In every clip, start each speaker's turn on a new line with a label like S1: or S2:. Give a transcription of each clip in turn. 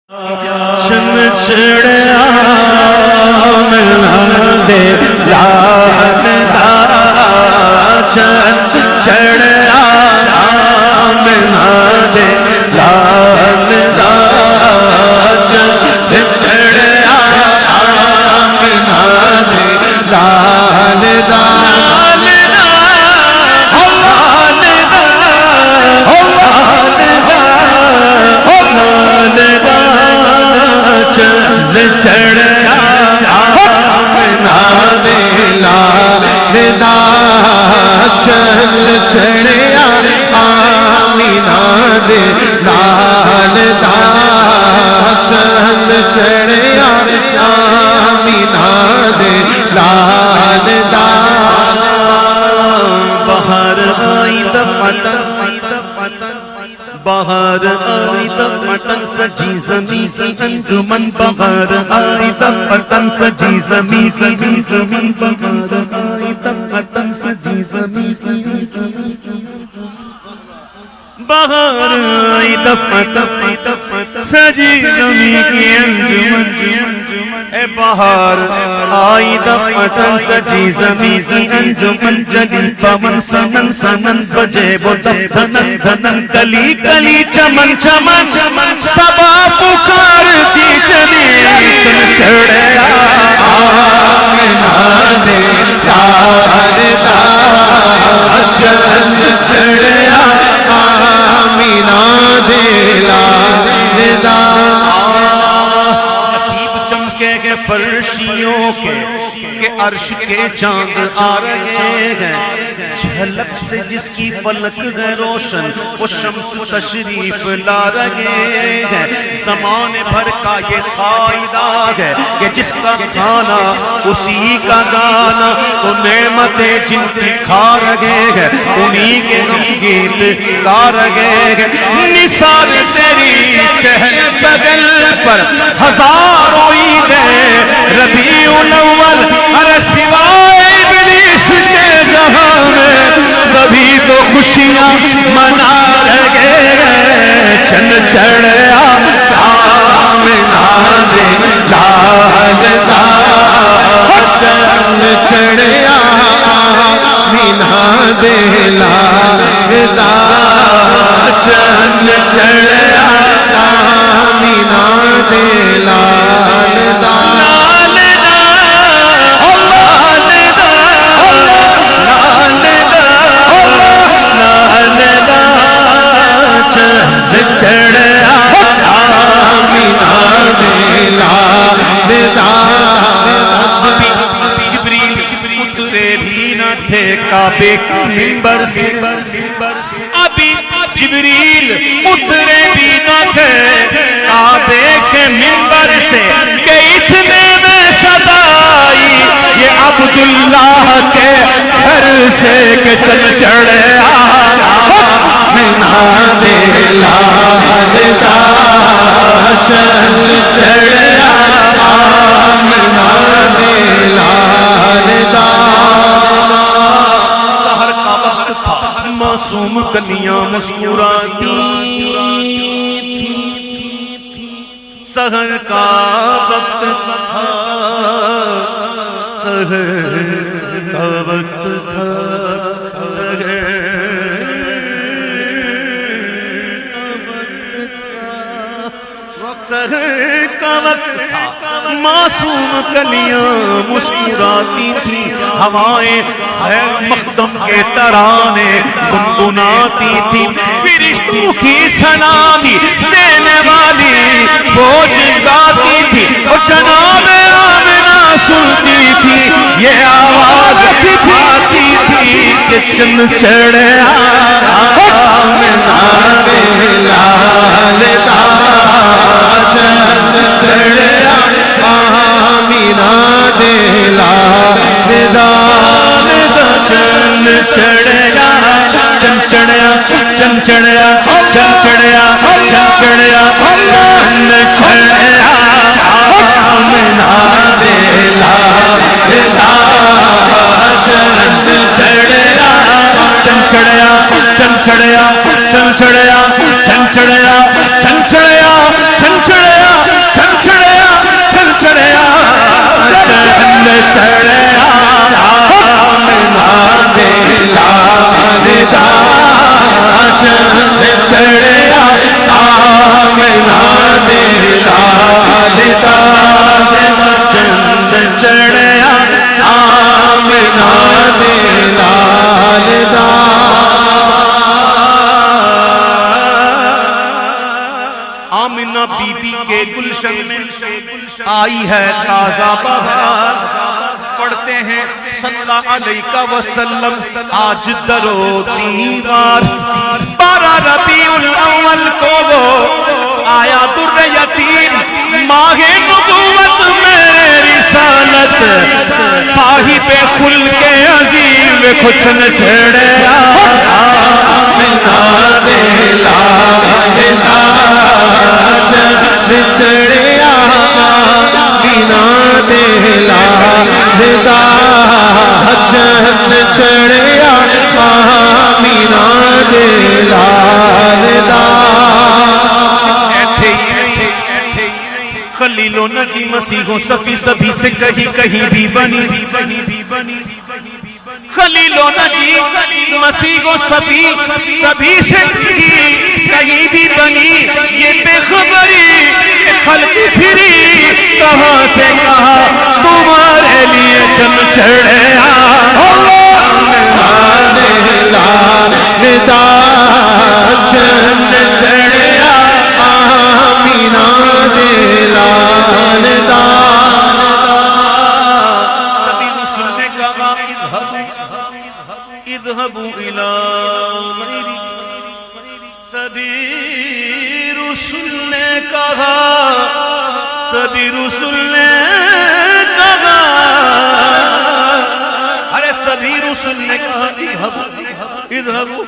S1: چن چڑیا ملا دے لال دا چن چڑیا ملا دے لال دا چن چڑیا ملا دے لال دا چڑیا منا دے لال دا چل چڑیا منا دے لال دا چل چڑیا منا دے لال دا باہر آئی دفتن باہر آئی دفتن سجی زمین کی انجمن باہر آئی دفتن سجی زمین کی انجمن باہر آئی دفتن سجی زمین کی باہر آئی دفتن سجی زمین کی انجمن اے باہر آئی دفتن سجی زمین کی انجمن جلی پون سنن سنن بجے وہ دفتن دھنن کلی کلی چمن چمن سبا پکارتی چلی چن چڑیا منا دے لال دا چن چڑیا منا دے لال دا فرشیوں کے عرش کے چاند آ رہے ہیں جھلک سے جس کی فلک ہے روشن وہ شمس تشریف لا رہے ہیں زمانے بھر کا یہ قاعدہ ہے کہ جس کا کھانا اسی کا گانا وہ نعمتیں جن کی کھا رہے ہیں انہی کے ہم گیت گا رہے ہیں نثار تیری چہل بغل پر ہزاروں عیدیں ربیع الاول ہر سوائے ابلیس کے جہاں میں سبھی تو خوشیاں منا رہے چن چڑیا منا دے لال دا چن چڑیا منا دے لال دا چن چڑیا منا دے لال دا چڑیا منا دے لال دا جبریل اترے بھی نہ تھے کعبے کے منبر سے ابھی جبریل اترے بھی نہ تھے کعبے کے منبر سے کہ اتنے میں صدا آئی یہ عبداللہ کے گھر سے کہ چل چڑیا منا دے لال دا چل چڑیا منا دے لال دا سحر کا وقت تھا معصوم کلیاں مسکراتی سحر کا وقت تھا سحر کا وقت تھا سحر کا وقت تھا معصوم کلیاں مسکراتی تھی ہوائیں مخدم کے ترانے گنگناتی تھی فرشتوں کی سلامی دینے والی فوج گاتی تھی اور جناب آمنہ سنتی تھی یہ آواز آتی تھی کہ چن چڑیا منا دے لال دا چن چڑیا منا دے لال دا چن چڑیا چن چڑیا چن چڑیا چن چڑیا چن چڑیا چن چڑیا منا دے لال دا چن چڑیا چن چڑیا چڑھیا آمنہ دے لال دا آمنہ بی بی کے گلشن میں آئی ہے تازہ بہار پڑھتے ہیں صلی اللہ علیہ وسلم آج درو دیوار 12 ربیع الاول کو وہ آیا در یتیم ماہ نبوت میرے رسالت صاحب خلق عظیم کچھن چھڑے آمنہ دے لال دا چھڑے آمنہ دے لال دا چھڑے آمنہ دے لال دا خلیل و نجی مسیح و صفی سبھی سے کہیں بھی بنی خلیل و نجی مسیح و صفی سبھی سے کہیں بھی بنی یہ بے خبری خلق پھری کہاں سے کہا تمہارے لیے چم چڑھے دا چم چڑھے آمینہ دے لال دا سبھی رسول نے کہا اذهبوا الى غیری سبھی رسول نے کہا سبھی رسول نے کہا ارے سبھی رسول نے کہا اذهبوا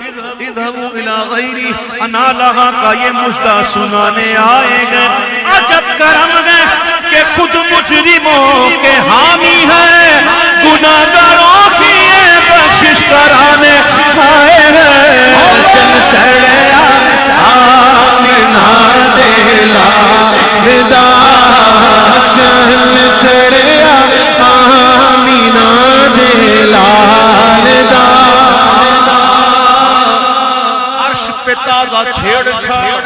S1: الى غیری انا لہا کا یہ مجدہ سنانے آئے گئے عجب کرم ہے کہ خود مجرموں کے حامی ہے گناہگاروں کی یہ بخشش کرانے آئے ہیں چل چڑھے آمنہ دے لال دا چل چڑھے آمنہ دے لال دا عرش پہ تازہ چھیڑ چھاڑ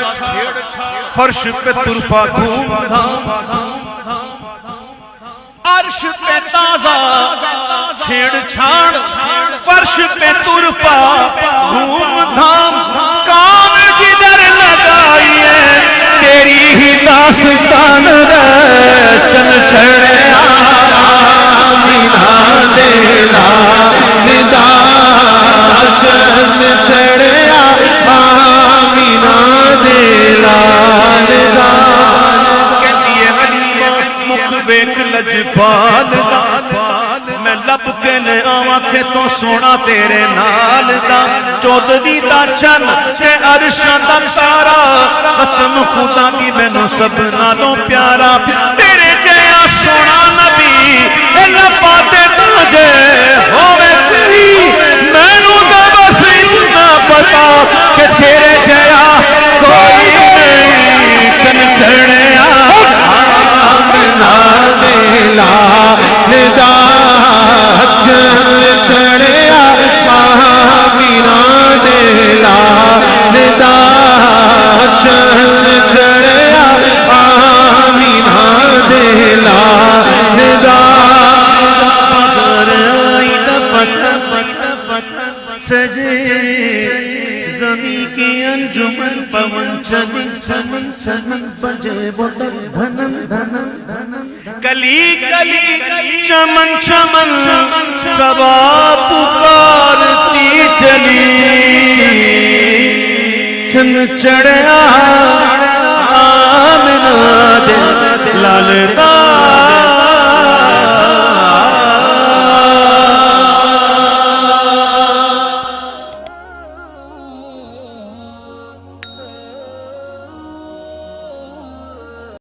S1: فرش پہ طرفہ دھوم دھام عرش پہ تازہ چھیڑ چھاڑ فرش پہ طرفہ دھوم دھام کام جدھر لگائیے تیری ہی داستان چل چڑھے آمنہ دے لال دا چل چڑھے آمنہ دے لال دا کہتی ہے حلیمہ مخبیک لجپال دا میں لب کے لے آواں کہ تو سونا تیرے نال دا چودھری دا چن تے عرشاں دا تارا قسم خدا دی مینوں سب نالوں پیارا تیرے جیا سونا نبی اے لبا تے تاجے ہوے تیری مینوں تے بس اتنا پتا کہ تیرے جیا کوئی نہیں چن چڑھے آمنہ دے لال دا چل چڑھے آمنہ دے لال دا چل چڑھے آمنہ دے لال دا سجے زمین کی انجمن پون چمن چمن چمن بجے وہ دھنم دھنم دھنم کلی کلی چمن چمن سبا پکارتی چلی چن چڑھا آمنہ دے لال دا